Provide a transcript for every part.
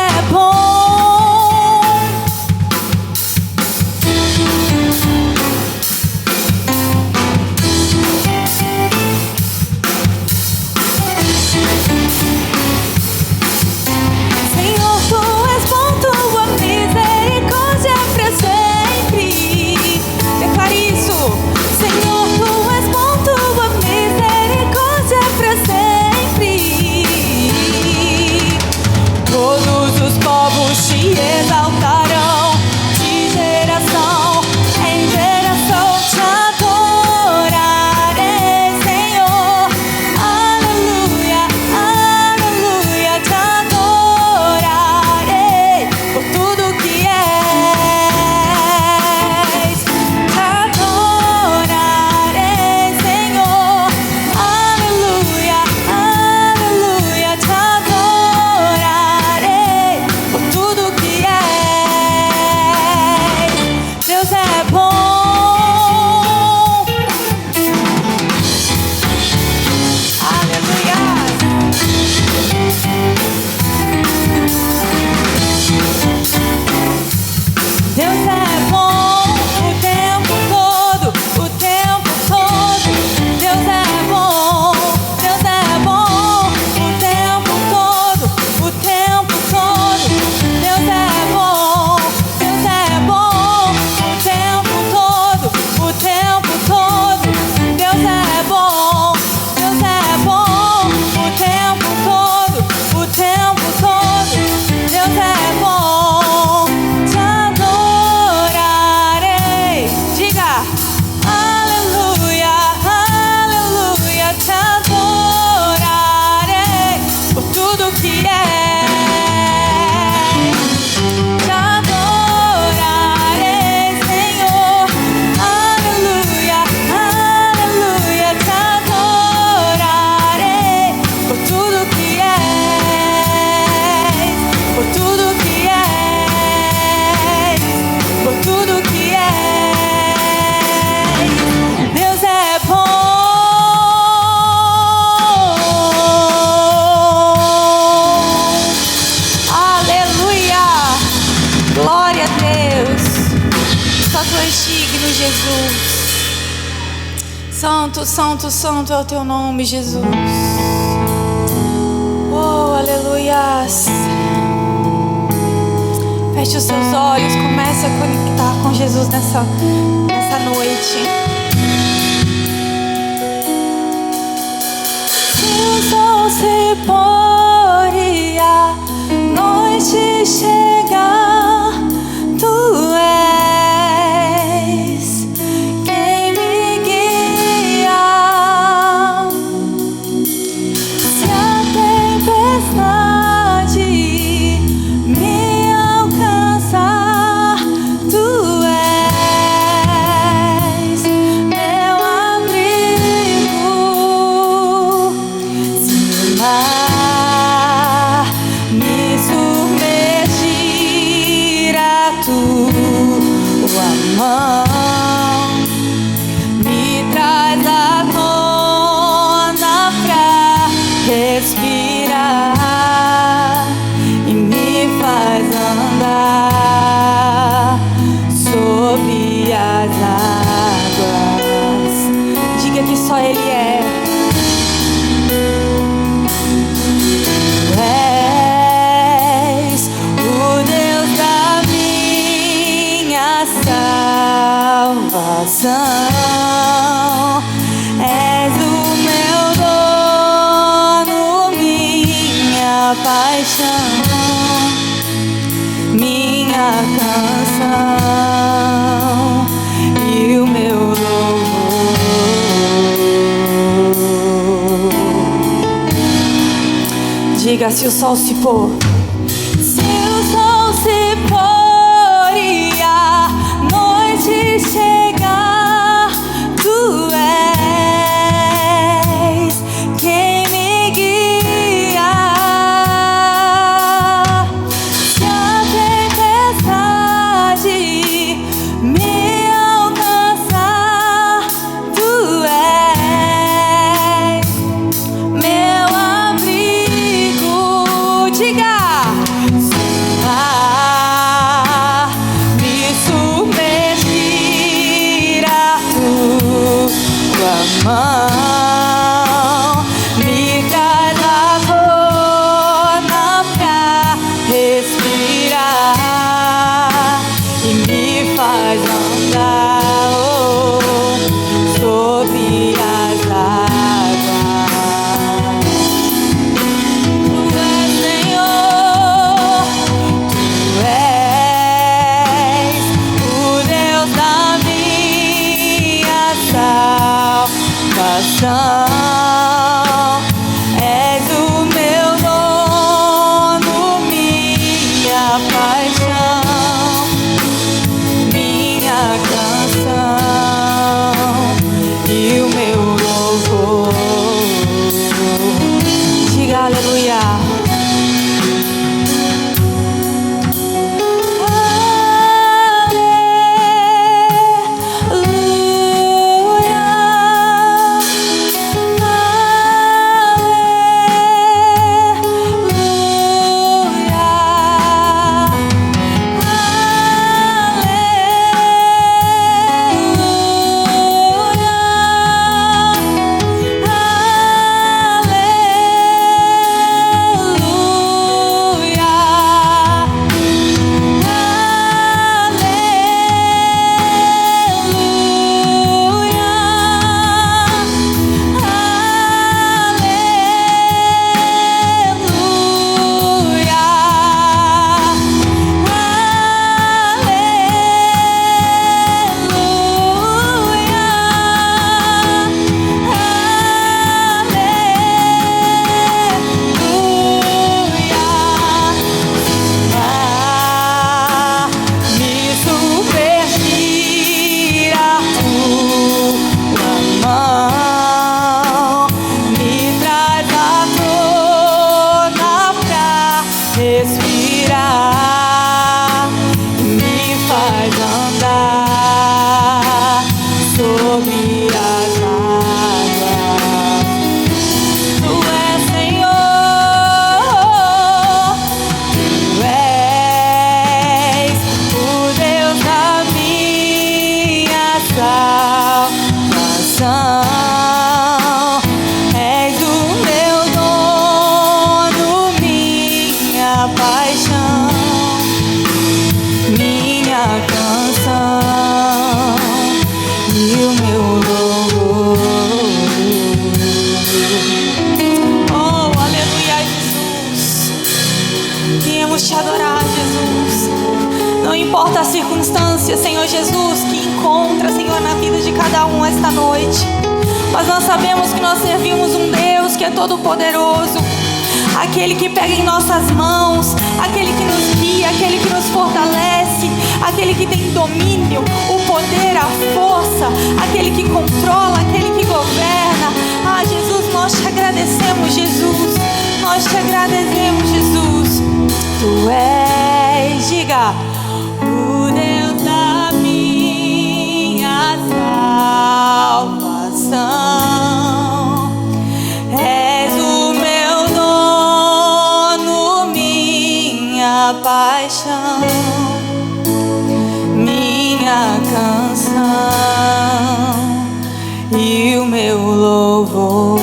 é bom. Senhor, tu és bom, tua misericórdia é pra sempre. Declare isso. Senhor, tu és bom, tua misericórdia é pra sempre. Todos os povos te exaltarão, de geração em geração te adorarei, Senhor. Aleluia, aleluia, te adorarei por tudo que és. Te adorarei, Senhor. Aleluia, aleluia, te adorarei por tudo que és. Deus é bom. Aleluia. Deus é bom o tempo todo, o tempo todo. Deus é bom, Deus é bom o tempo todo, o tempo todo. Deus é bom, Deus é bom o tempo todo, o tempo todo. Deus é bom, Deus é bom o tempo todo, o tempo todo. Deus é bom, te adorarei. Diga, aleluia, aleluia, te adorarei por tudo que és. Te adorarei, Senhor. Aleluia, aleluia, te adorarei por tudo que és, por tudo que és, por tudo que és. Deus é bom. Aleluia. Glória a Deus. Só tu és digno, Jesus. Santo, santo, santo é o teu nome, Jesus. Oh, aleluias. Feche os seus olhos, comece a conectar com Jesus nessa noite. Se o sol se pôr e a noite chegar, tu és quem me guia. Se a tempestade me alcançar, tu és meu abrigo. Se o mar me submergir, a tua mão me traz à tona pra respirar e me faz andar sobre as águas. Diga que só Ele é. Tu és o Deus da minha salvação. És o meu dono, minha paixão, minha canção e o meu louvor. Diga, se o sol se pôr. Se o sol se pôr e a noite chegar, tu és quem me guia. Se a tempestade me alcançar, tu és meu abrigo. Diga! paixão, minha canção e o meu louvor. Diga aleluia. As circunstâncias, Senhor Jesus, que encontra, Senhor, na vida de cada um esta noite. Mas nós sabemos que nós servimos um Deus que é todo poderoso, aquele que pega em nossas mãos, aquele que nos guia, aquele que nos fortalece, aquele que tem domínio, o poder, a força, aquele que controla, aquele que governa. Ah, Jesus, nós te agradecemos, Jesus, nós te agradecemos, Jesus. Tu és, diga, o Deus da minha salvação. És o meu dono, minha paixão, minha canção e o meu louvor.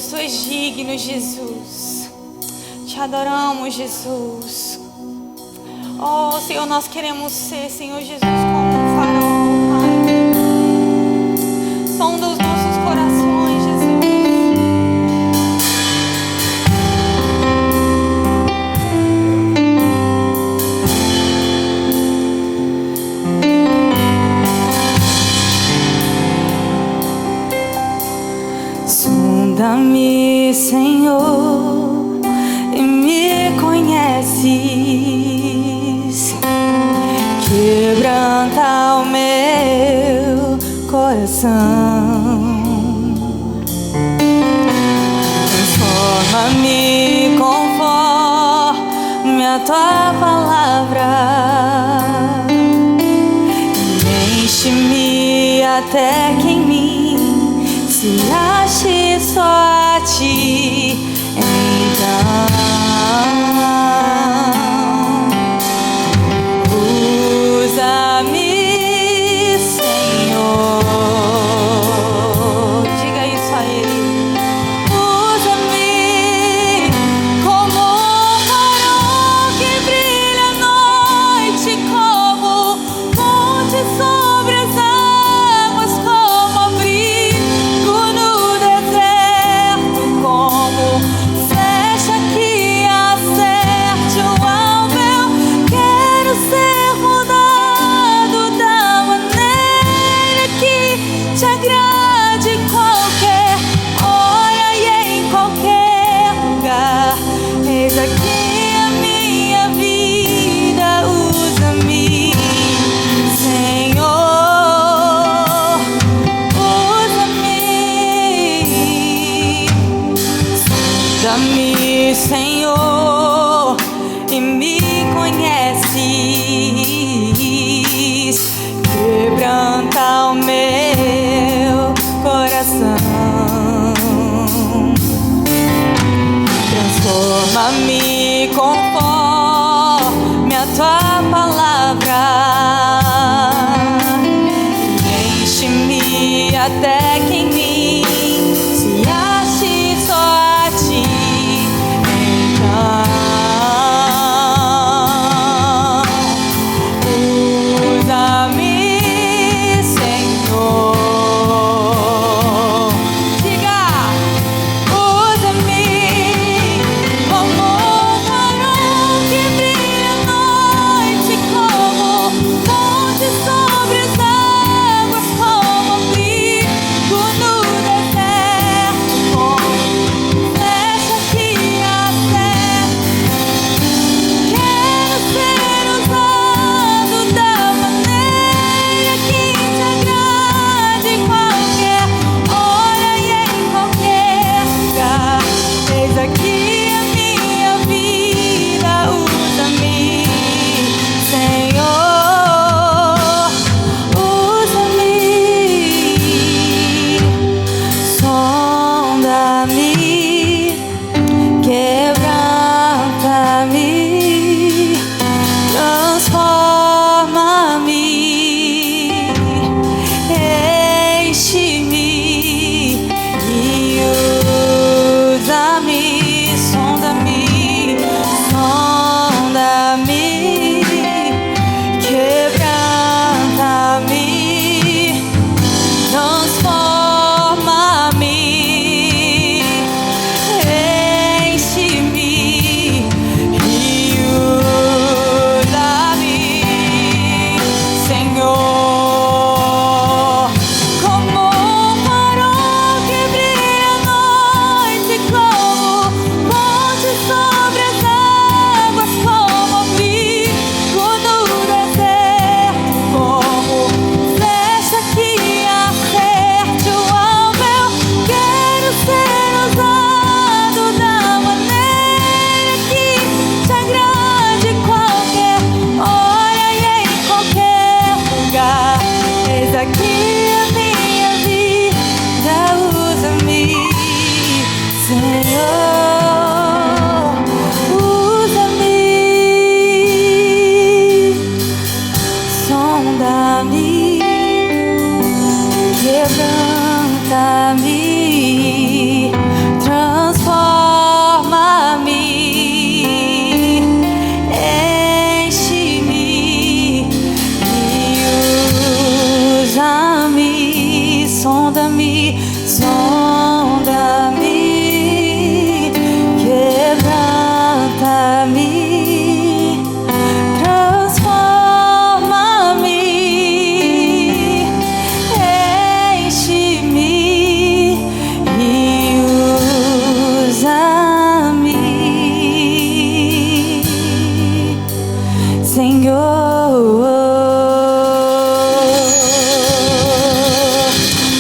Tu és digno, Jesus. Te adoramos, Jesus. Oh, Senhor, nós queremos ser, Senhor Jesus, como um farol, Pai. Sonda os nossos corações, Jesus. Sonda-me, Senhor, e me conheces. Quebranta o meu coração. Transforma-me conforme a tua palavra. Enche-me até que em mim se ache só a ti, então usa-me, Senhor. Diga isso a Ele. Usa-me como um farol que brilha à noite, como ponte sobre as águas, como abrigo no deserto, como flecha que acerte até que em mim se ache só a ti. Então usa-me, Senhor. Diga, usa-me como um farol que brilha à noite, como fonte sobre as águas, como abrigo no deserto, como flecha que acerta. Quero ser usado da maneira que te agrade, em qualquer hora e em qualquer lugar. Eis aqui a minha vida, usa-me, Senhor, usa-me, sonda-me, quebranta-me, transforma-me, enche-me e usa-me, sonda-me, sonda-me, quebranta-me, transforma-me, enche-me e usa-me, Senhor, como um farol que brilha à noite, como fonte sobre as águas, como abrigo no deserto, como flecha que acerte o alvo. Eu quero ser usado da maneira que te agrade, em qualquer hora e em qualquer lugar. Eis aqui a minha vida, usa-me, Senhor, usa-me, sonda-me, quebranta-me, transforma-me, enche-me e usa-me, sonda-me, sonda-me, quebranta-me, transforma-me, enche-me e usa-me, Senhor.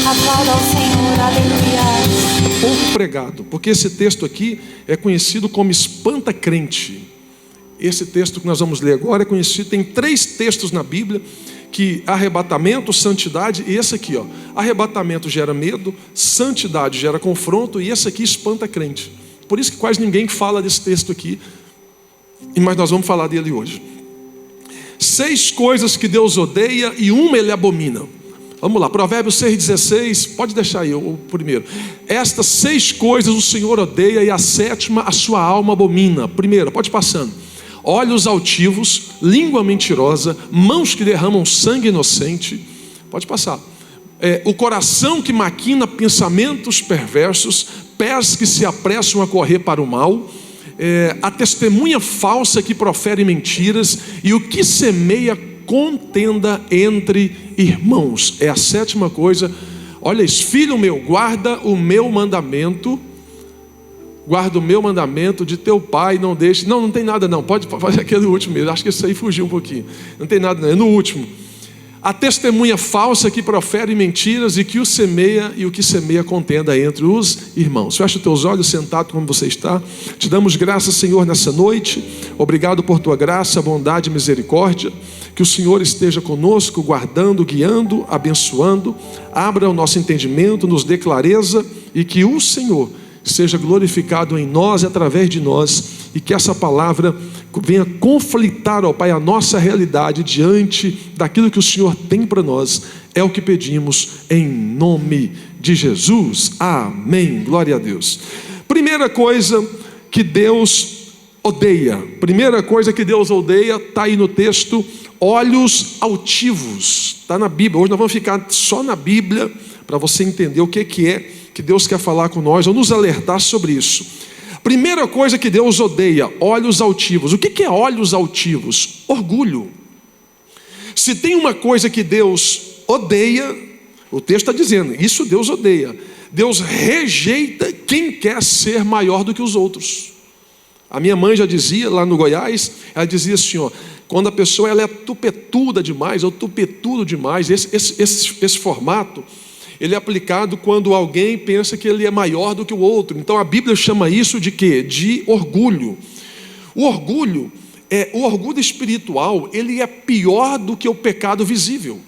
Aplauda ao Senhor, aleluia. Pouco pregado, porque esse texto aqui é conhecido como espanta-crente. Esse texto que nós vamos ler agora é conhecido, tem 3 textos na Bíblia, que arrebatamento, santidade, e esse aqui, ó, arrebatamento gera medo, santidade gera confronto, e esse aqui espanta-crente. Por isso que quase ninguém fala desse texto aqui, mas nós vamos falar dele hoje. 6 coisas que Deus odeia e uma Ele abomina. Vamos lá, Provérbios 6,16, pode deixar aí o primeiro. Estas 6 coisas o Senhor odeia e a 7ª a sua alma abomina. Primeira, pode passando. Olhos altivos, língua mentirosa, mãos que derramam sangue inocente. Pode passar. O coração que maquina pensamentos perversos, pés que se apressam a correr para o mal, a testemunha falsa que profere mentiras e o que semeia contenda entre irmãos. É a 7ª coisa. Olha isso, filho meu, guarda o meu mandamento de teu pai, não deixe. Não tem nada não, pode fazer aquele último mesmo, acho que esse aí fugiu um pouquinho. Não tem nada não, é no último. A testemunha falsa que profere mentiras e que o semeia e o que semeia contenda entre os irmãos. Fecha os teus olhos, sentado como você está. Te damos graças, Senhor, nessa noite. Obrigado por tua graça, bondade e misericórdia. Que o Senhor esteja conosco, guardando, guiando, abençoando. Abra o nosso entendimento, nos dê clareza e que o Senhor seja glorificado em nós e através de nós, e que essa palavra venha conflitar, ó Pai, a nossa realidade diante daquilo que o Senhor tem para nós. É o que pedimos em nome de Jesus. Amém. Glória a Deus. Primeira coisa que Deus odeia. Primeira coisa que Deus odeia está aí no texto: olhos altivos. Está na Bíblia. Hoje nós vamos ficar só na Bíblia para você entender o que é que Deus quer falar com nós ou nos alertar sobre isso. Primeira coisa que Deus odeia: olhos altivos. O que é olhos altivos? Orgulho. Se tem uma coisa que Deus odeia, o texto está dizendo, isso Deus odeia. Deus rejeita quem quer ser maior do que os outros. A minha mãe já dizia lá no Goiás, ela dizia assim, ó, quando a pessoa ela é tupetuda demais, ou tupetudo demais, esse formato, ele é aplicado quando alguém pensa que ele é maior do que o outro. Então a Bíblia chama isso de quê? De orgulho. O orgulho espiritual, ele é pior do que o pecado visível.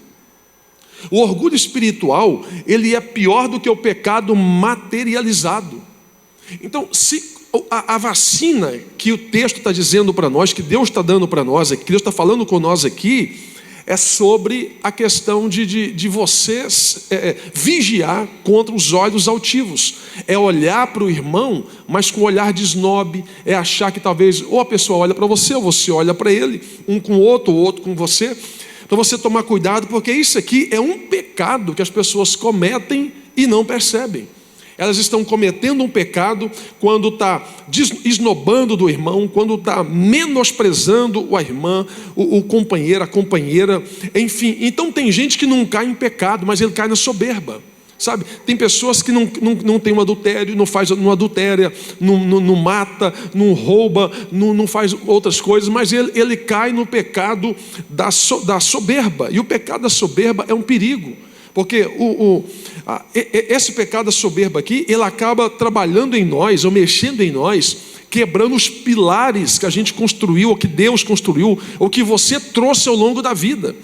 O orgulho espiritual, ele é pior do que o pecado materializado. Então, se a vacina que o texto está dizendo para nós, que Deus está dando para nós, que Deus está falando com nós aqui, é sobre a questão de você vigiar contra os olhos altivos. É olhar para o irmão, mas com olhar de esnobe, é achar que talvez ou a pessoa olha para você, ou você olha para ele, um com o outro com você, para você tomar cuidado, porque isso aqui é um pecado que as pessoas cometem e não percebem. Elas estão cometendo um pecado quando está esnobando do irmão, quando está menosprezando a irmã, o companheiro, a companheira, enfim. Então tem gente que não cai em pecado, mas ele cai na soberba, sabe? Tem pessoas que não tem um adultério, não adultéria, não mata, não rouba, não faz outras coisas, mas ele cai no pecado da soberba. E o pecado da soberba é um perigo. Porque esse pecado da soberba aqui, ele acaba trabalhando em nós, ou mexendo em nós, quebrando os pilares que a gente construiu, ou que Deus construiu, ou que você trouxe ao longo da vida.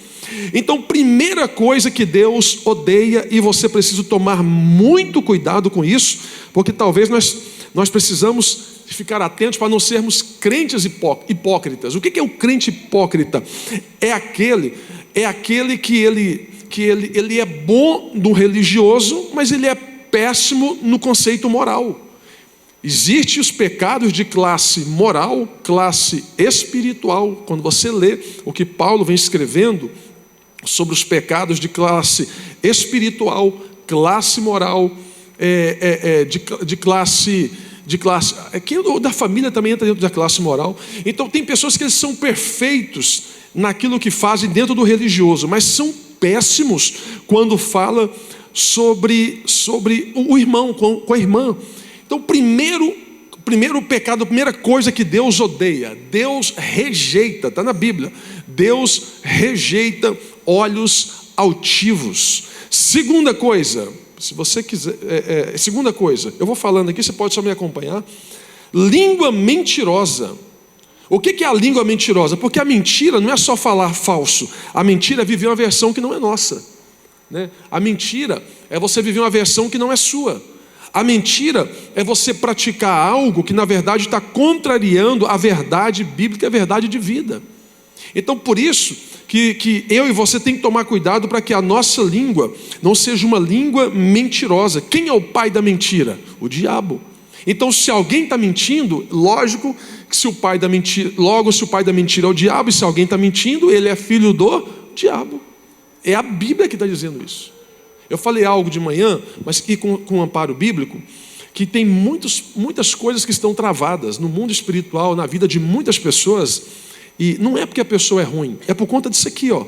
Então, primeira coisa que Deus odeia, e você precisa tomar muito cuidado com isso, porque talvez nós precisamos ficar atentos para não sermos crentes hipócritas. O que é o crente hipócrita? É aquele que ele é bom no religioso, mas ele é péssimo no conceito moral. Existem os pecados de classe moral, classe espiritual. Quando você lê o que Paulo vem escrevendo sobre os pecados de classe espiritual, classe moral, de classe aqui da família também entra dentro da classe moral. Então tem pessoas que eles são perfeitos naquilo que fazem dentro do religioso, mas são péssimos quando fala sobre o irmão, com a irmã. Então, primeiro pecado, a primeira coisa que Deus odeia, Deus rejeita, está na Bíblia, Deus rejeita olhos altivos. Segunda coisa, se você quiser, segunda coisa, eu vou falando aqui, você pode só me acompanhar. Língua mentirosa. O que é a língua mentirosa? Porque a mentira não é só falar falso. A mentira é viver uma versão que não é nossa, né? A mentira é você viver uma versão que não é sua. A mentira é você praticar algo que na verdade está contrariando a verdade bíblica, a verdade de vida. Então por isso que eu e você tem que tomar cuidado para que a nossa língua não seja uma língua mentirosa. Quem é o pai da mentira? O diabo. Então se alguém está mentindo, lógico que se o pai da mentira é o diabo, e se alguém está mentindo, ele é filho do diabo. É a Bíblia que está dizendo isso. Eu falei algo de manhã, mas que com amparo bíblico, que tem muitas coisas que estão travadas no mundo espiritual, na vida de muitas pessoas, e não é porque a pessoa é ruim, é por conta disso aqui, ó.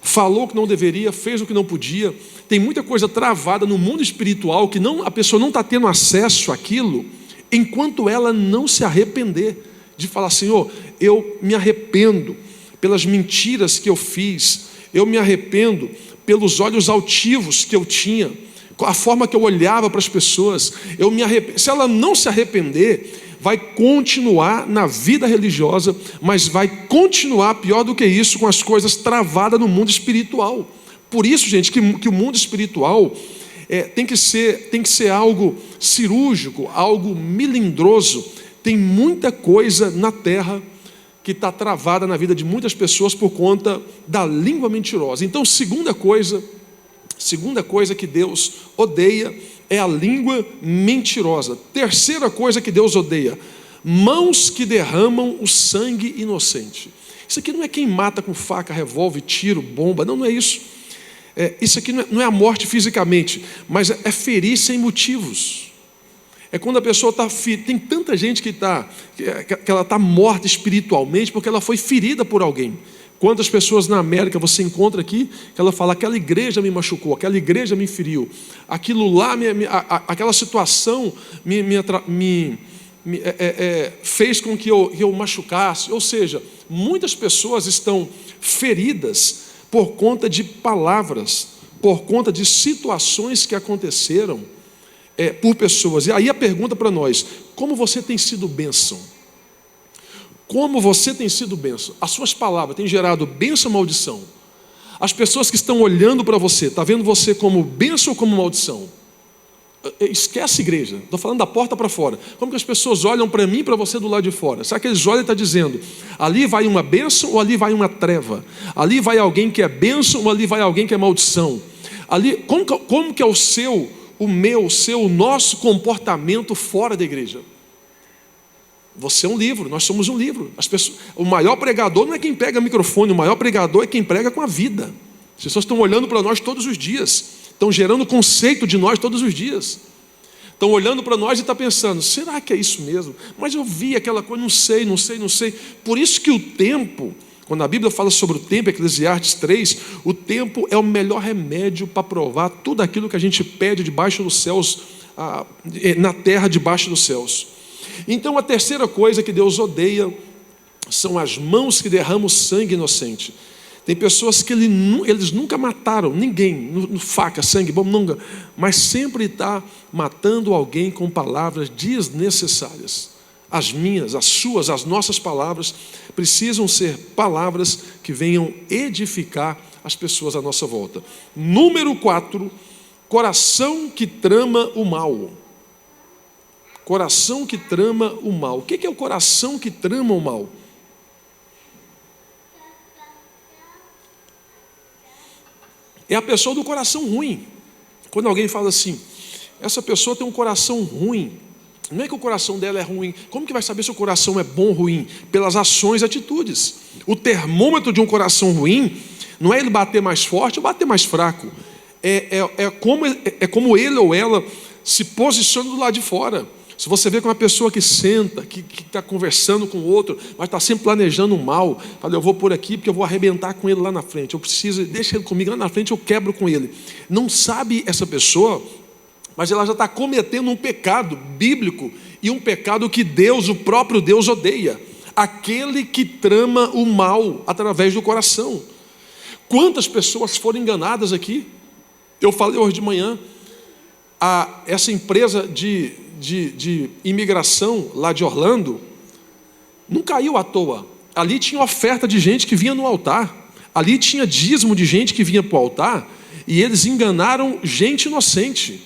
Falou o que não deveria, fez o que não podia. Tem muita coisa travada no mundo espiritual que a pessoa não está tendo acesso àquilo, enquanto ela não se arrepender, de falar, Senhor, eu me arrependo pelas mentiras que eu fiz, eu me arrependo pelos olhos altivos que eu tinha, a forma que eu olhava para as pessoas, eu me arrependo. Se ela não se arrepender, vai continuar na vida religiosa, mas vai continuar pior do que isso, com as coisas travadas no mundo espiritual. Por isso, gente, que o mundo espiritual tem que ser algo cirúrgico, algo melindroso. Tem muita coisa na terra que está travada na vida de muitas pessoas por conta da língua mentirosa. Então, segunda coisa que Deus odeia é a língua mentirosa. Terceira coisa que Deus odeia: mãos que derramam o sangue inocente. Isso aqui não é quem mata com faca, revólver, tiro, bomba. Não é isso. Isso aqui não é a morte fisicamente, mas é ferir sem motivos. É quando a pessoa está ferida. Tem tanta gente que ela está morta espiritualmente porque ela foi ferida por alguém. Quantas pessoas na América você encontra aqui que ela fala: aquela igreja me machucou, aquela igreja me feriu, aquilo lá, aquela situação fez com que eu machucasse. Ou seja, muitas pessoas estão feridas por conta de palavras, por conta de situações que aconteceram por pessoas. E aí a pergunta para nós: como você tem sido bênção? Como você tem sido bênção? As suas palavras têm gerado bênção ou maldição? As pessoas que estão olhando para você, estão vendo você como bênção ou como maldição? Esquece igreja, estou falando da porta para fora. Como que as pessoas olham para mim e para você do lado de fora? Será que eles olham e estão dizendo: ali vai uma bênção ou ali vai uma treva? Ali vai alguém que é bênção ou ali vai alguém que é maldição? Ali, como que é o nosso comportamento fora da igreja? Você é um livro, nós somos um livro. O maior pregador não é quem pega microfone, o maior pregador é quem prega com a vida. As pessoas estão olhando para nós todos os dias, estão gerando conceito de nós todos os dias, estão olhando para nós e estão pensando: será que é isso mesmo? Mas eu vi aquela coisa, não sei. Por isso que o tempo, quando a Bíblia fala sobre o tempo, Eclesiastes 3, o tempo é o melhor remédio para provar tudo aquilo que a gente pede debaixo dos céus, na terra debaixo dos céus. Então a terceira coisa que Deus odeia são as mãos que derramam sangue inocente. Tem pessoas que eles nunca mataram ninguém, no faca, sangue, bom, nunca, mas sempre está matando alguém com palavras desnecessárias. As minhas, as suas, as nossas palavras precisam ser palavras que venham edificar as pessoas à nossa volta. Número 4, coração que trama o mal. Coração que trama o mal. O que é o coração que trama o mal? É a pessoa do coração ruim. Quando alguém fala assim: essa pessoa tem um coração ruim. Não é que o coração dela é ruim. Como que vai saber se o coração é bom ou ruim? Pelas ações e atitudes. O termômetro de um coração ruim não é ele bater mais forte ou bater mais fraco. É como ele ou ela se posiciona do lado de fora. Se você vê com uma pessoa que senta, que está conversando com o outro, mas está sempre planejando um mal, fala: eu vou por aqui porque eu vou arrebentar com ele lá na frente, eu preciso, deixa ele comigo lá na frente, eu quebro com ele. Não sabe essa pessoa, mas ela já está cometendo um pecado bíblico e um pecado que Deus, o próprio Deus, odeia. Aquele que trama o mal através do coração. Quantas pessoas foram enganadas aqui? Eu falei hoje de manhã, essa empresa de imigração lá de Orlando não caiu à toa. Ali tinha oferta de gente que vinha no altar, ali tinha dízimo de gente que vinha para o altar, e eles enganaram gente inocente.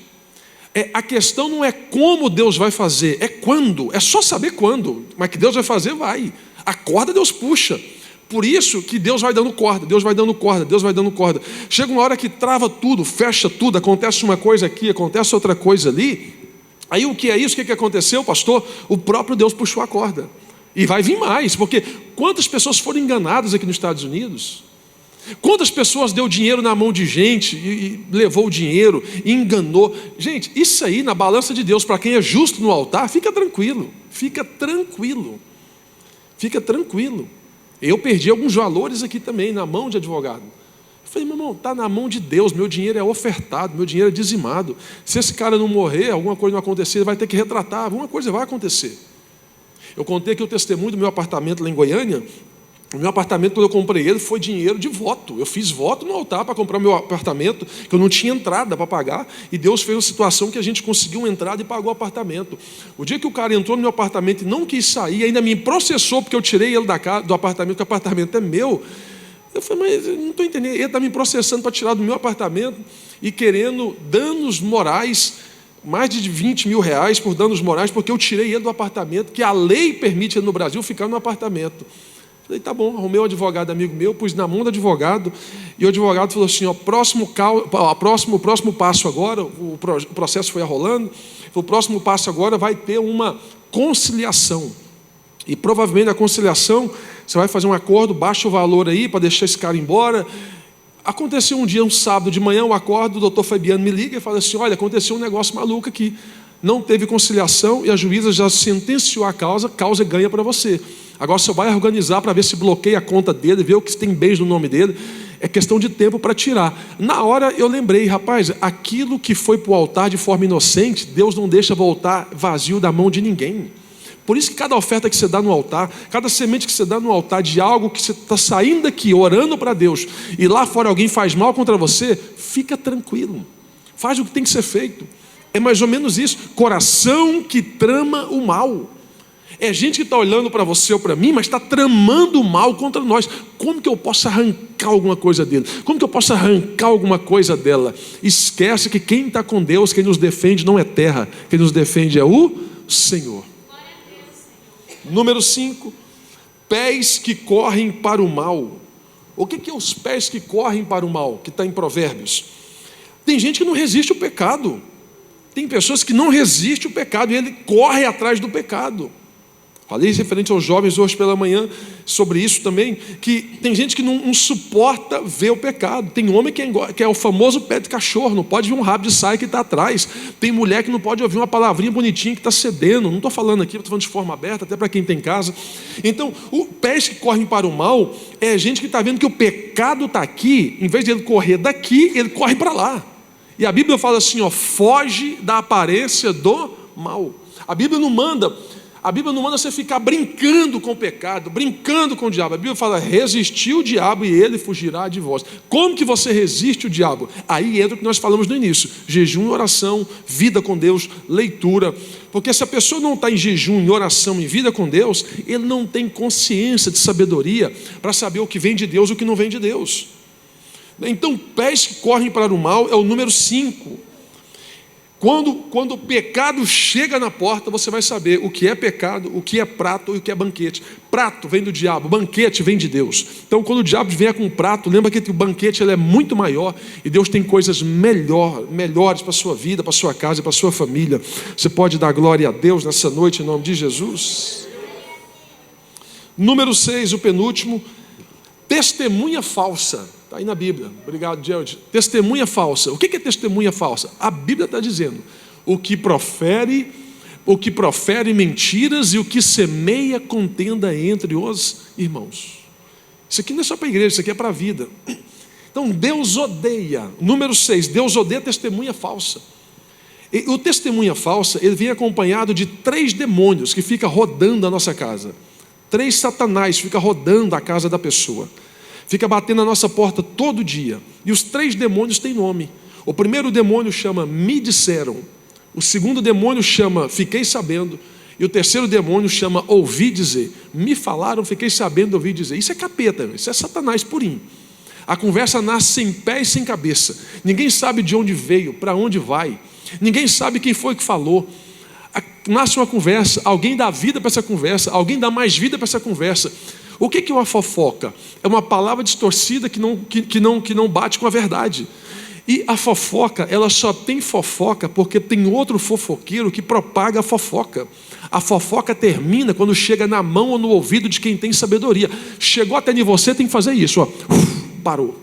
A questão não é como Deus vai fazer, é quando. É só saber quando, mas que Deus vai fazer, vai. A corda Deus puxa. Por isso que Deus vai dando corda, Deus vai dando corda, Deus vai dando corda. Chega uma hora que trava tudo, fecha tudo, acontece uma coisa aqui, acontece outra coisa ali. Aí o que é isso? O que aconteceu, pastor? O próprio Deus puxou a corda. E vai vir mais, porque quantas pessoas foram enganadas aqui nos Estados Unidos? Quantas pessoas deu dinheiro na mão de gente e levou o dinheiro e enganou? Gente, isso aí na balança de Deus, para quem é justo no altar, fica tranquilo. Fica tranquilo. Fica tranquilo. Eu perdi alguns valores aqui também, na mão de advogado. Falei: meu irmão, está na mão de Deus, meu dinheiro é ofertado, meu dinheiro é dizimado. Se esse cara não morrer, alguma coisa não acontecer, ele vai ter que retratar, alguma coisa vai acontecer. Eu contei aqui o testemunho do meu apartamento lá em Goiânia. O meu apartamento, quando eu comprei ele, foi dinheiro de voto. Eu fiz voto no altar para comprar o meu apartamento, que eu não tinha entrada para pagar, e Deus fez uma situação que a gente conseguiu uma entrada e pagou o apartamento. O dia que o cara entrou no meu apartamento e não quis sair, ainda me processou porque eu tirei ele do apartamento, que o apartamento é meu. Eu falei: mas eu não estou entendendo, ele está me processando para tirar do meu apartamento e querendo danos morais, mais de 20 mil reais por danos morais, porque eu tirei ele do apartamento, que a lei permite no Brasil ficar no apartamento. Falei, tá bom, arrumei um advogado amigo meu, pus na mão do advogado, e o advogado falou assim, ó, próximo passo agora, o processo foi arrolando, o próximo passo agora vai ter uma conciliação. E provavelmente na conciliação, você vai fazer um acordo, baixa o valor aí para deixar esse cara embora. Aconteceu um dia, um sábado de manhã, eu acordo, o doutor Fabiano me liga e fala assim, olha, aconteceu um negócio maluco aqui. Não teve conciliação e a juíza já sentenciou a causa ganha para você. Agora você vai organizar para ver se bloqueia a conta dele, ver o que tem bens no nome dele. É questão de tempo para tirar. Na hora eu lembrei, rapaz, aquilo que foi para o altar de forma inocente, Deus não deixa voltar vazio da mão de ninguém. Por isso que cada oferta que você dá no altar, cada semente que você dá no altar de algo que você está saindo daqui, orando para Deus, e lá fora alguém faz mal contra você, fica tranquilo. Faz o que tem que ser feito. É mais ou menos isso. Coração que trama o mal. É gente que está olhando para você ou para mim, mas está tramando o mal contra nós. Como que eu posso arrancar alguma coisa dele? Como que eu posso arrancar alguma coisa dela? Esquece que quem está com Deus, quem nos defende não é terra. Quem nos defende é o Senhor. Número 5, pés que correm para o mal. O que é os pés que correm para o mal? Que está em Provérbios. Tem gente que não resiste ao pecado. Tem pessoas que não resistem ao pecado e ele corre atrás do pecado. Falei referente aos jovens hoje pela manhã sobre isso também, que tem gente que não suporta ver o pecado. Tem homem que é o famoso pé de cachorro, não pode ver um rabo de saia que está atrás. Tem mulher que não pode ouvir uma palavrinha bonitinha que está cedendo. Não estou falando aqui, estou falando de forma aberta, até para quem tem casa. Então, o pés que correm para o mal é gente que está vendo que o pecado está aqui, em vez de ele correr daqui, ele corre para lá. E a Bíblia fala assim, ó, foge da aparência do mal. A Bíblia não manda você ficar brincando com o pecado, brincando com o diabo. A Bíblia fala, resistir o diabo e ele fugirá de vós. Como que você resiste o diabo? Aí entra o que nós falamos no início, jejum e oração, vida com Deus, leitura. Porque se a pessoa não está em jejum, em oração, em vida com Deus, ele não tem consciência de sabedoria para saber o que vem de Deus e o que não vem de Deus. Então, pés que correm para o mal é o número 5. Quando o pecado chega na porta, você vai saber o que é pecado, o que é prato e o que é banquete. Prato vem do diabo, banquete vem de Deus. Então, quando o diabo vier com um prato, lembra que o banquete ele é muito maior e Deus tem coisas melhores para a sua vida, para a sua casa e para a sua família. Você pode dar glória a Deus nessa noite em nome de Jesus? Número 6, o penúltimo, testemunha falsa. Está aí na Bíblia. Obrigado, Gerald. Testemunha falsa. O que é testemunha falsa? A Bíblia está dizendo: o que profere mentiras e o que semeia contenda entre os irmãos. Isso aqui não é só para a igreja, isso aqui é para a vida. Então Deus odeia. Número 6, Deus odeia testemunha falsa. E o testemunha falsa, ele vem acompanhado de 3 demônios que ficam rodando a nossa casa. 3 satanás ficam rodando a casa da pessoa. Fica batendo na nossa porta todo dia. E os 3 demônios têm nome. O primeiro demônio chama me disseram. O segundo demônio chama fiquei sabendo. E o terceiro demônio chama ouvi dizer. Me falaram, fiquei sabendo, ouvi dizer. Isso é capeta, isso é satanás purinho. A conversa nasce sem pé e sem cabeça. Ninguém sabe de onde veio, para onde vai. Ninguém sabe quem foi que falou. Nasce uma conversa, alguém dá vida para essa conversa, alguém dá mais vida para essa conversa. O que é uma fofoca? É uma palavra distorcida que não bate com a verdade. E a fofoca, ela só tem fofoca porque tem outro fofoqueiro que propaga a fofoca. A fofoca termina quando chega na mão ou no ouvido de quem tem sabedoria. Chegou até em você, tem que fazer isso, ó. Parou.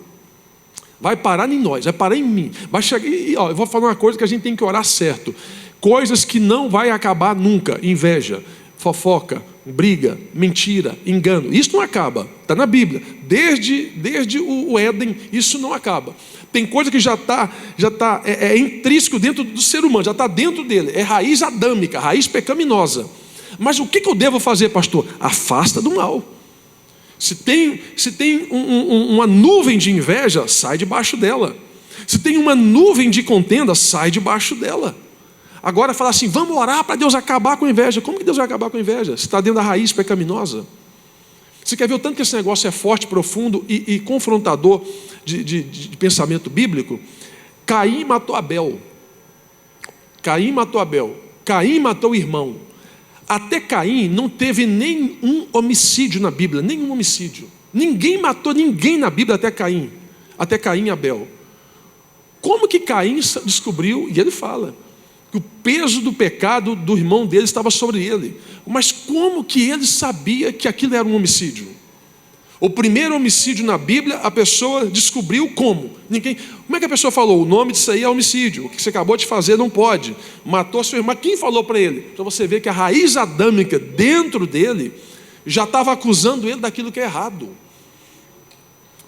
Vai parar em nós, vai parar em mim. Vai chegar, eu vou falar uma coisa que a gente tem que orar certo. Coisas que não vai acabar nunca. Inveja, fofoca, briga, mentira, engano. Isso não acaba, está na Bíblia. Desde o Éden, isso não acaba. Tem coisa que já está intrínseco dentro do ser humano, já está dentro dele. É raiz adâmica, raiz pecaminosa. Mas o que eu devo fazer, pastor? Afasta do mal. Se tem uma nuvem de inveja, sai debaixo dela. Se tem uma nuvem de contenda, sai debaixo dela. Agora falar assim, vamos orar para Deus acabar com a inveja. Como que Deus vai acabar com a inveja? Se está dentro da raiz pecaminosa. Você quer ver o tanto que esse negócio é forte, profundo e confrontador de pensamento bíblico? Caim matou Abel. Caim matou o irmão. Até Caim não teve nenhum homicídio na Bíblia, nenhum homicídio. Ninguém matou ninguém na Bíblia até Caim e Abel. Como que Caim descobriu, e ele fala, que o peso do pecado do irmão dele estava sobre ele. Mas como que ele sabia que aquilo era um homicídio? O primeiro homicídio na Bíblia, a pessoa descobriu como? Como é que a pessoa falou? O nome disso aí é homicídio. O que você acabou de fazer não pode. Matou a sua irmã. Quem falou para ele? Então você vê que a raiz adâmica dentro dele já estava acusando ele daquilo que é errado.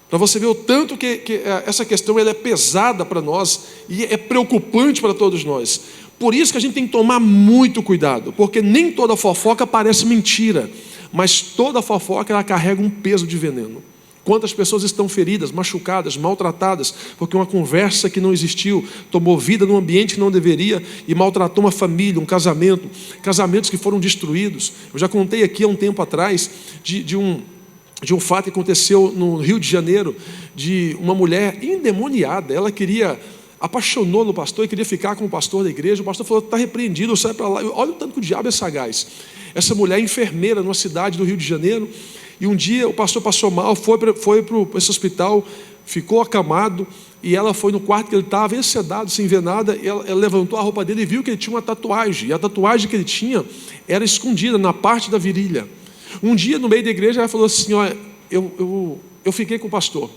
Para você ver o tanto que essa questão ela é pesada para nós e é preocupante para todos nós. Por isso que a gente tem que tomar muito cuidado, porque nem toda fofoca parece mentira, mas toda fofoca ela carrega um peso de veneno. Quantas pessoas estão feridas, machucadas, maltratadas, porque uma conversa que não existiu, tomou vida num ambiente que não deveria e maltratou uma família, um casamento, casamentos que foram destruídos. Eu já contei aqui há um tempo atrás de um fato que aconteceu no Rio de Janeiro, de uma mulher endemoniada. Ela apaixonou no pastor e queria ficar com o pastor da igreja. O pastor falou, está repreendido, sai para lá. Olha o tanto que o diabo é sagaz. Essa mulher é enfermeira numa cidade do Rio de Janeiro, e um dia o pastor passou mal, foi para esse hospital, ficou acamado, e ela foi no quarto que ele estava, ensedado, sem ver nada. Ela levantou a roupa dele e viu que ele tinha uma tatuagem, e a tatuagem que ele tinha era escondida na parte da virilha. Um dia, no meio da igreja, ela falou assim, olha, eu fiquei com o pastor.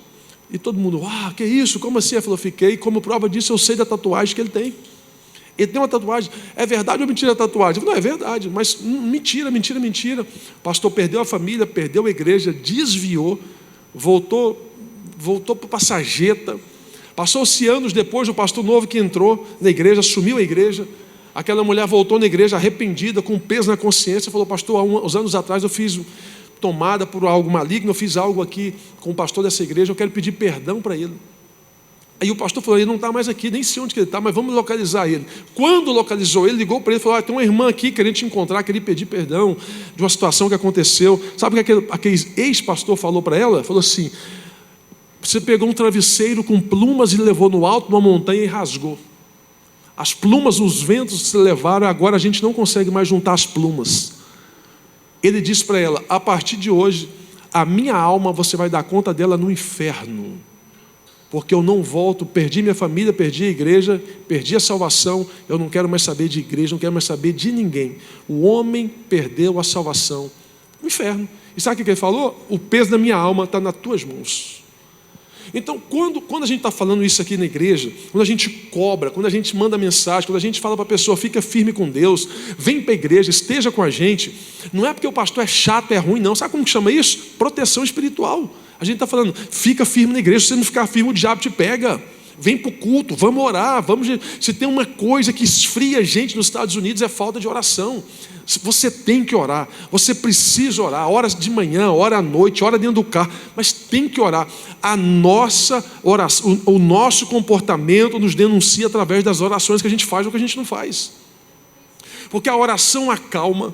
E todo mundo, que isso? Como assim? Ela falou, fiquei, como prova disso, eu sei da tatuagem que ele tem. Ele tem uma tatuagem. É verdade ou mentira a tatuagem? Eu falei, não, é verdade, mas mentira. O pastor perdeu a família, perdeu a igreja, desviou, voltou para a Sageta. Passou-se anos depois, o pastor novo que entrou na igreja, assumiu a igreja. Aquela mulher voltou na igreja arrependida, com peso na consciência, falou, pastor, há uns anos atrás eu fiz tomada por algo maligno, eu fiz algo aqui com o pastor dessa igreja, eu quero pedir perdão para ele. Aí o pastor falou, ele não está mais aqui, nem sei onde que ele está, mas vamos localizar ele. Quando localizou ele, ligou para ele e falou, tem uma irmã aqui querendo te encontrar, queria pedir perdão de uma situação que aconteceu. Sabe o que aquele ex-pastor falou para ela? Falou assim, você pegou um travesseiro com plumas e levou no alto de uma montanha e rasgou. As plumas, os ventos se levaram, agora a gente não consegue mais juntar as plumas. Ele disse para ela, a partir de hoje, a minha alma você vai dar conta dela no inferno. Porque eu não volto, perdi minha família, perdi a igreja, perdi a salvação, eu não quero mais saber de igreja, não quero mais saber de ninguém. O homem perdeu a salvação no inferno. E sabe o que ele falou? O peso da minha alma está nas tuas mãos. Então, quando a gente está falando isso aqui na igreja, quando a gente cobra, quando a gente manda mensagem, quando a gente fala para a pessoa, fica firme com Deus, vem para a igreja, esteja com a gente, não é porque o pastor é chato, é ruim, não. Sabe como que chama isso? Proteção espiritual. A gente está falando, fica firme na igreja, se você não ficar firme, o diabo te pega. Vem para o culto, vamos orar, se tem uma coisa que esfria a gente nos Estados Unidos, é falta de oração. Você tem que orar, você precisa orar, ora de manhã, ora à noite, ora dentro do carro, mas tem que orar. A nossa oração, o nosso comportamento nos denuncia através das orações que a gente faz ou que a gente não faz. Porque a oração acalma,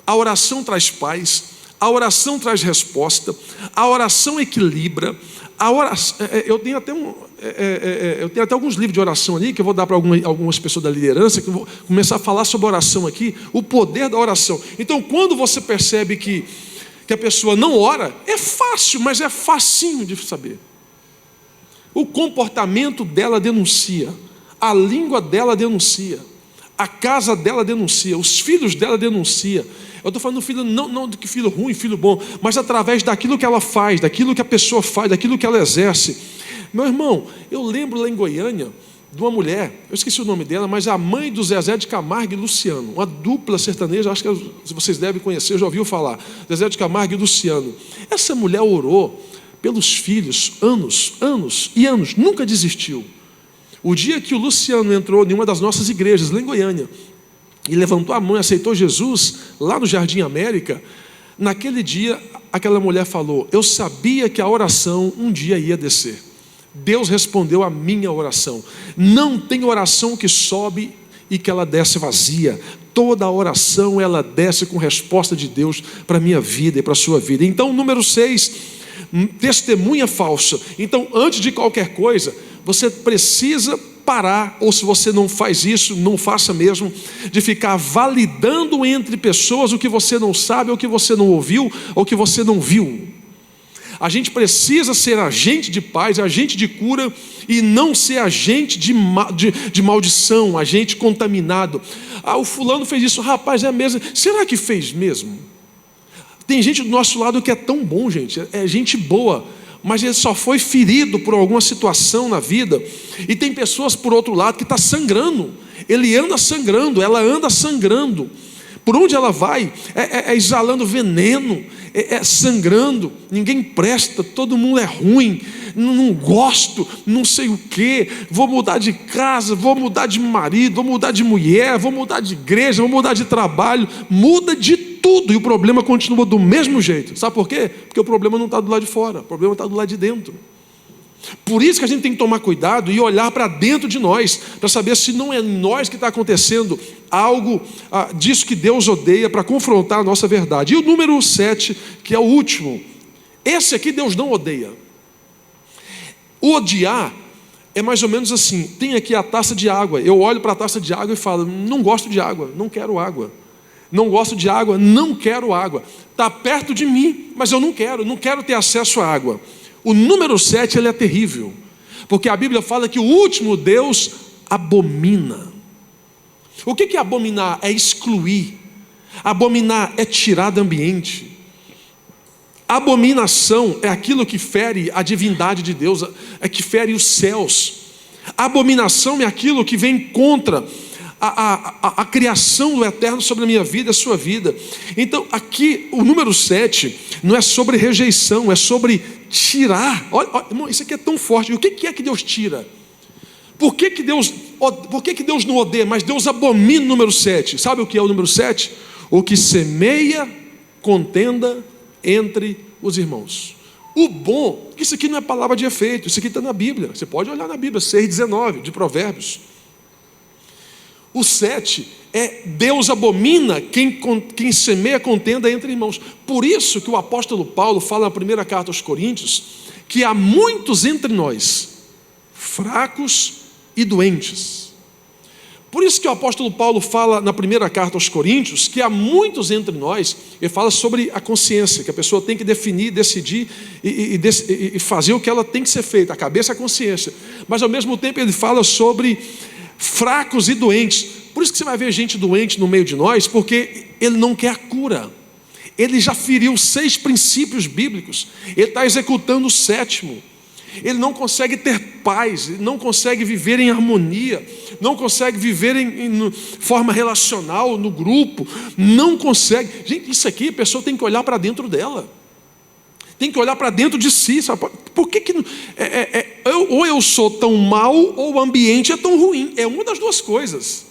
a oração traz paz, a oração traz resposta, a oração equilibra. A oração, eu tenho até alguns livros de oração ali, que eu vou dar para algumas pessoas da liderança, que eu vou começar a falar sobre a oração aqui, o poder da oração. Então, quando você percebe que a pessoa não ora, é fácil, mas é facinho de saber. O comportamento dela denuncia, a língua dela denuncia, a casa dela denuncia, os filhos dela denunciam. Eu estou falando filho, não de que filho ruim, filho bom, mas através daquilo que ela faz, daquilo que a pessoa faz, daquilo que ela exerce. Meu irmão, eu lembro lá em Goiânia de uma mulher, eu esqueci o nome dela, mas a mãe do Zezé de Camargo e Luciano, uma dupla sertaneja, acho que vocês devem conhecer, já ouviu falar, Zezé de Camargo e Luciano. Essa mulher orou pelos filhos anos e anos, nunca desistiu. O dia que o Luciano entrou em uma das nossas igrejas, lá em Goiânia, e levantou a mão e aceitou Jesus, lá no Jardim América, naquele dia, aquela mulher falou, eu sabia que a oração um dia ia descer. Deus respondeu a minha oração. Não tem oração que sobe e que ela desce vazia. Toda oração ela desce com resposta de Deus para a minha vida e para a sua vida. Então, número 6, testemunha falsa. Então, antes de qualquer coisa, você precisa parar, ou se você não faz isso, não faça mesmo, de ficar validando entre pessoas o que você não sabe, ou o que você não ouviu, ou o que você não viu. A gente precisa ser agente de paz, agente de cura, e não ser agente de maldição, agente contaminado. O fulano fez isso, rapaz, é mesmo. Será que fez mesmo? Tem gente do nosso lado que é tão bom, gente, é gente boa, mas ele só foi ferido por alguma situação na vida. E tem pessoas por outro lado que está sangrando. Ele anda sangrando, ela anda sangrando. Por onde ela vai, exalando veneno, sangrando. Ninguém presta, todo mundo é ruim, não gosto, não sei o que. Vou mudar de casa, vou mudar de marido, vou mudar de mulher, vou mudar de igreja, vou mudar de trabalho. Muda de tudo e o problema continua do mesmo jeito. Sabe por quê? Porque o problema não está do lado de fora, o problema está do lado de dentro. Por isso que a gente tem que tomar cuidado e olhar para dentro de nós, para saber se não é em nós que está acontecendo algo disso que Deus odeia, para confrontar a nossa verdade. E o número 7, que é o último, esse aqui Deus não odeia. O odiar é mais ou menos assim: tem aqui a taça de água, eu olho para a taça de água e falo, não gosto de água, não quero água. Não gosto de água, não quero água. Está perto de mim, mas eu não quero ter acesso à água. O número 7, ele é terrível, porque a Bíblia fala que o último Deus abomina. O que é abominar? É excluir. Abominar é tirar do ambiente. Abominação é aquilo que fere a divindade de Deus, é que fere os céus. Abominação é aquilo que vem contra a criação do eterno sobre a minha vida, a sua vida. Então aqui o número 7 não é sobre rejeição, é sobre tirar. Olha, isso aqui é tão forte. E o que é que Deus tira? Por que Deus não odeia, mas Deus abomina o número 7? Sabe o que é o número 7? O que semeia contenda entre os irmãos. O bom, isso aqui não é palavra de efeito, isso aqui está na Bíblia. Você pode olhar na Bíblia, 6,19 de Provérbios. O 7 é Deus abomina quem semeia contenda entre irmãos. Por isso que o apóstolo Paulo fala na primeira carta aos Coríntios que há muitos entre nós fracos e doentes. Por isso que o apóstolo Paulo fala na primeira carta aos Coríntios que há muitos entre nós. Ele fala sobre a consciência, que a pessoa tem que definir, decidir e fazer o que ela tem que ser feita. A cabeça é a consciência. Mas ao mesmo tempo ele fala sobre fracos e doentes. Por isso que você vai ver gente doente no meio de nós, porque ele não quer a cura. Ele já feriu 6 princípios bíblicos, ele está executando o 7º. Ele não consegue ter paz, ele não consegue viver em harmonia, não consegue viver em forma relacional, no grupo, não consegue. Gente, isso aqui a pessoa tem que olhar para dentro dela, tem que olhar para dentro de si, sabe? Por que ou eu sou tão mal, ou o ambiente é tão ruim? É uma das duas coisas.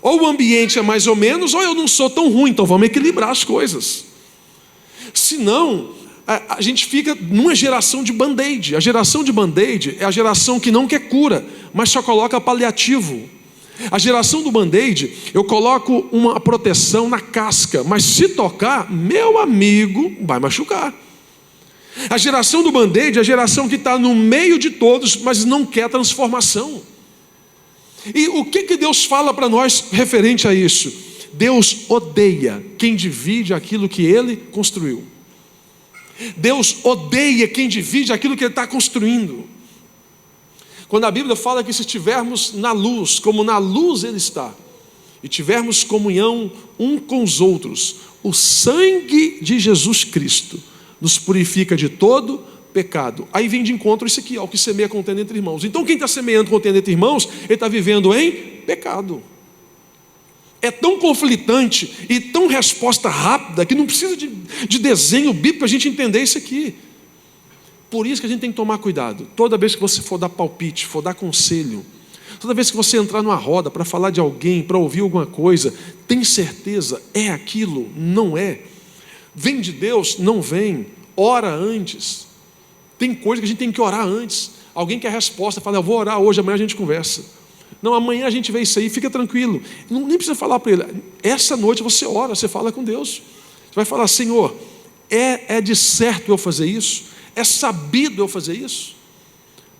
Ou o ambiente é mais ou menos, ou eu não sou tão ruim. Então vamos equilibrar as coisas. Senão, a gente fica numa geração de band-aid. A geração de band-aid é a geração que não quer cura, mas só coloca paliativo. A geração do band-aid, eu coloco uma proteção na casca, mas se tocar, meu amigo, vai machucar. A geração do band-aid é a geração que está no meio de todos, mas não quer transformação. E o que Deus fala para nós referente a isso? Deus odeia quem divide aquilo que Ele construiu. Deus odeia quem divide aquilo que Ele está construindo. Quando a Bíblia fala que se estivermos na luz, como na luz Ele está, e tivermos comunhão um com os outros, o sangue de Jesus Cristo nos purifica de todo pecado. Aí vem de encontro isso aqui, ó, o que semeia contenda entre irmãos. Então quem está semeando contenda entre irmãos, ele está vivendo em pecado. É tão conflitante e tão resposta rápida que não precisa de desenho bíblico para a gente entender isso aqui. Por isso que a gente tem que tomar cuidado. Toda vez que você for dar palpite, for dar conselho, toda vez que você entrar numa roda para falar de alguém, para ouvir alguma coisa, tem certeza, é aquilo, não é? Vem de Deus? Não vem. Ora antes. Tem coisa que a gente tem que orar antes. Alguém quer resposta, fala, eu vou orar hoje, amanhã a gente conversa. Não, amanhã a gente vê isso aí, fica tranquilo. Nem precisa falar para ele. Essa noite você ora, você fala com Deus. Você vai falar, Senhor, é de certo eu fazer isso? É sabido eu fazer isso?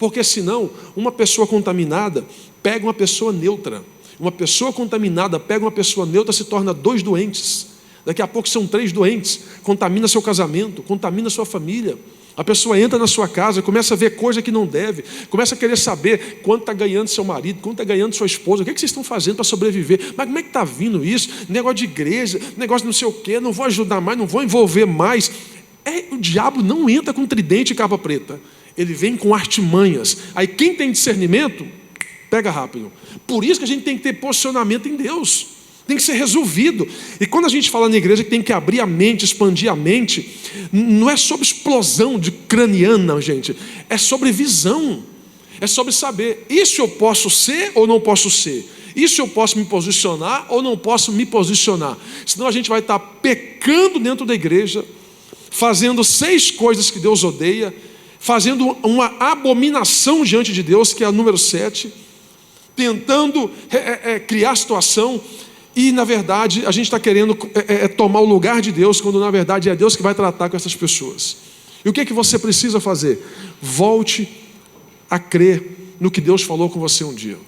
Porque senão, uma pessoa contaminada pega uma pessoa neutra. Uma pessoa contaminada pega uma pessoa neutra, se torna 2 doentes. Daqui a pouco são 3 doentes. Contamina seu casamento, contamina sua família. A pessoa entra na sua casa, começa a ver coisa que não deve, começa a querer saber quanto está ganhando seu marido, quanto está ganhando sua esposa, o que vocês estão fazendo para sobreviver, mas como é que está vindo isso, negócio de igreja, negócio não sei o quê, não vou ajudar mais, não vou envolver mais. O diabo não entra com tridente e capa preta, ele vem com artimanhas. Aí quem tem discernimento, pega rápido. Por isso que a gente tem que ter posicionamento em Deus. Tem que ser resolvido. E quando a gente fala na igreja que tem que abrir a mente, expandir a mente, não é sobre explosão de craniana, gente. É sobre visão. É sobre saber, isso eu posso ser ou não posso ser? Isso eu posso me posicionar ou não posso me posicionar? Senão a gente vai estar pecando dentro da igreja, fazendo 6 coisas que Deus odeia, fazendo uma abominação diante de Deus, que é a número 7, tentando criar situação. E na verdade a gente está querendo tomar o lugar de Deus, quando na verdade é Deus que vai tratar com essas pessoas. E o que é que você precisa fazer? Volte a crer no que Deus falou com você um dia.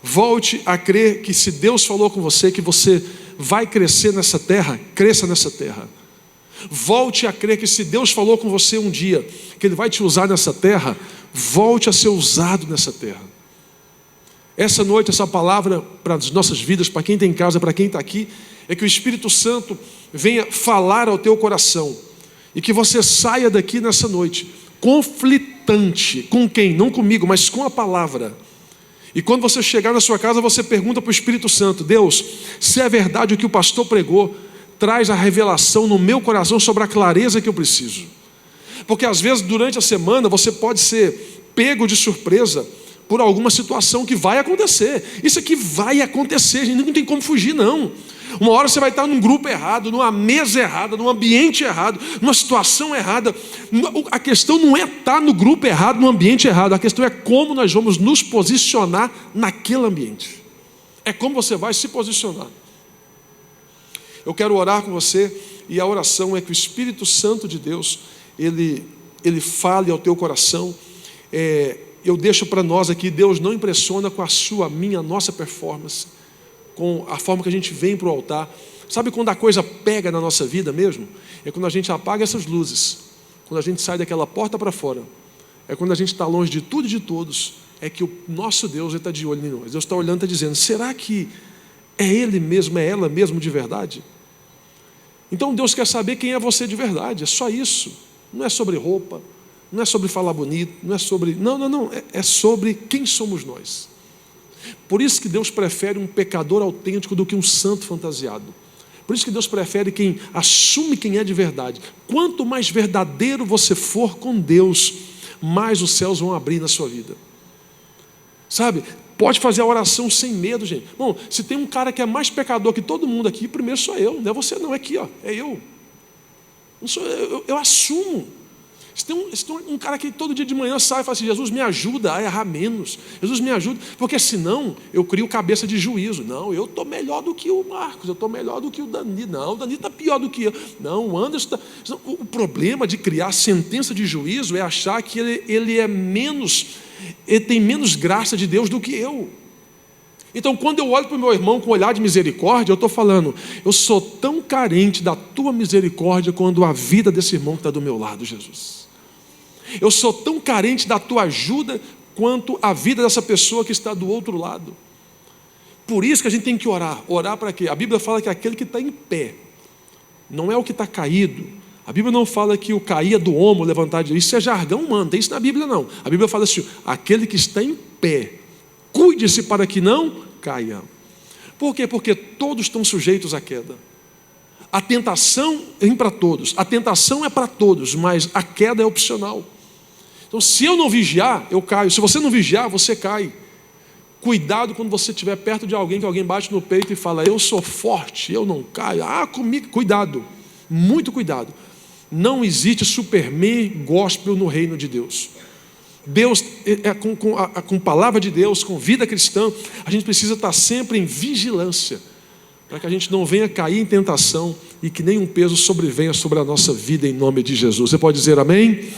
Volte a crer que se Deus falou com você que você vai crescer nessa terra, cresça nessa terra. Volte a crer que se Deus falou com você um dia que Ele vai te usar nessa terra, volte a ser usado nessa terra. Essa noite, essa palavra para as nossas vidas, para quem está em casa, para quem está aqui, é que o Espírito Santo venha falar ao teu coração e que você saia daqui nessa noite conflitante. Com quem? Não comigo, mas com a palavra. E quando você chegar na sua casa, você pergunta para o Espírito Santo: Deus, se é verdade o que o pastor pregou, traz a revelação no meu coração sobre a clareza que eu preciso. Porque às vezes durante a semana você pode ser pego de surpresa por alguma situação que vai acontecer. Isso aqui vai acontecer, gente, não tem como fugir não. Uma hora você vai estar num grupo errado, numa mesa errada, num ambiente errado, numa situação errada. A questão não é estar no grupo errado, no ambiente errado. A questão é como nós vamos nos posicionar naquele ambiente. É como você vai se posicionar. Eu quero orar com você, e a oração é que o Espírito Santo de Deus ele fale ao teu coração. Eu deixo para nós aqui, Deus não impressiona com a sua, minha, nossa performance, com a forma que a gente vem para o altar. Sabe quando a coisa pega na nossa vida mesmo? É quando a gente apaga essas luzes, quando a gente sai daquela porta para fora, é quando a gente está longe de tudo e de todos, é que o nosso Deus está de olho em nós. Deus está olhando e está dizendo: será que é Ele mesmo, é ela mesmo de verdade? Então Deus quer saber quem é você de verdade, é só isso. Não é sobre roupa, não é sobre falar bonito, não é sobre... Não. É sobre quem somos nós. Por isso que Deus prefere um pecador autêntico do que um santo fantasiado. Por isso que Deus prefere quem assume quem é de verdade. Quanto mais verdadeiro você for com Deus, mais os céus vão abrir na sua vida. Sabe? Pode fazer a oração sem medo, gente. Bom, se tem um cara que é mais pecador que todo mundo aqui, primeiro sou eu. Não é você não, é aqui, ó, é eu. Não sou eu assumo. Se tem um cara que todo dia de manhã sai e fala assim: Jesus, me ajuda a errar menos. Jesus, me ajuda. Porque senão eu crio cabeça de juízo. Não, eu estou melhor do que o Marcos, eu estou melhor do que o Dani. Não, o Dani está pior do que eu. Não, o Anderson está... O problema de criar sentença de juízo é achar que ele é menos, ele tem menos graça de Deus do que eu. Então, quando eu olho para o meu irmão com olhar de misericórdia, eu estou falando: eu sou tão carente da tua misericórdia quanto a vida desse irmão que está do meu lado, Jesus. Eu sou tão carente da tua ajuda quanto a vida dessa pessoa que está do outro lado. Por isso que a gente tem que orar. Orar para quê? A Bíblia fala que aquele que está em pé, não é o que está caído. A Bíblia não fala que o cair é do homo levantar de... Isso é jargão humano, não tem isso na Bíblia não. A Bíblia fala assim: aquele que está em pé, cuide-se para que não caia. Por quê? Porque todos estão sujeitos à queda. A tentação vem para todos, a tentação é para todos, mas a queda é opcional. Então, se eu não vigiar, eu caio. Se você não vigiar, você cai. Cuidado quando você estiver perto de alguém, que alguém bate no peito e fala: eu sou forte, eu não caio. Comigo. Cuidado, muito cuidado. Não existe Superman gospel no reino de Deus. Deus, com palavra de Deus, com vida cristã, a gente precisa estar sempre em vigilância, para que a gente não venha cair em tentação e que nenhum peso sobrevenha sobre a nossa vida, em nome de Jesus. Você pode dizer amém?